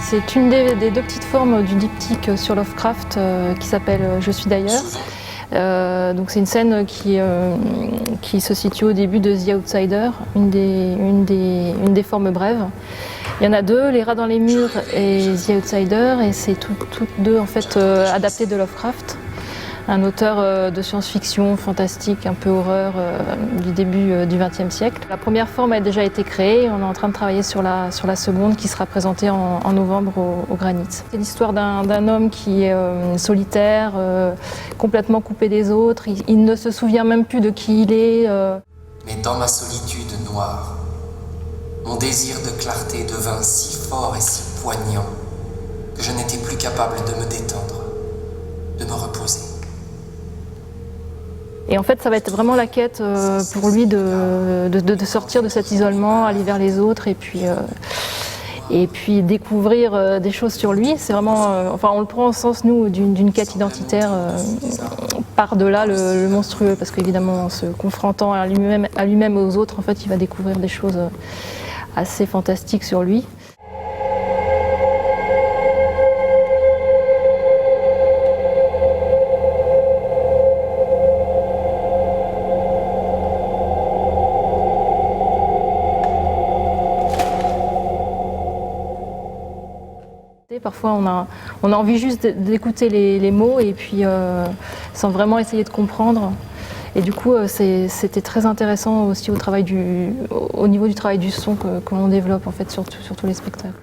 C'est une des deux petites formes du diptyque sur Lovecraft qui s'appelle « Je suis d'ailleurs ». Donc c'est une scène qui se situe au début de The Outsider, une des formes brèves. Il y en a deux, Les rats dans les murs et The Outsider, et c'est toutes deux en fait adaptées de Lovecraft, un auteur de science-fiction fantastique, un peu horreur du début du XXe siècle. La première forme a déjà été créée, on est en train de travailler sur la seconde qui sera présentée en novembre au Granit. C'est l'histoire d'un homme qui est solitaire, complètement coupé des autres, il ne se souvient même plus de qui il est. Mais dans ma solitude noire, mon désir de clarté devint si fort et si poignant que je n'étais plus capable de me détendre, de me reposer. Et en fait, ça va être vraiment la quête pour lui de sortir de cet isolement, aller vers les autres et puis découvrir des choses sur lui. C'est vraiment, enfin, on le prend au sens, nous, d'une quête identitaire par-delà le monstrueux, parce qu'évidemment, en se confrontant à lui-même et aux autres, en fait, il va découvrir des choses assez fantastiques sur lui. Parfois on a envie juste d'écouter les mots et puis sans vraiment essayer de comprendre. Et du coup c'était très intéressant aussi au niveau du travail du son que l'on développe en fait sur tous les spectacles.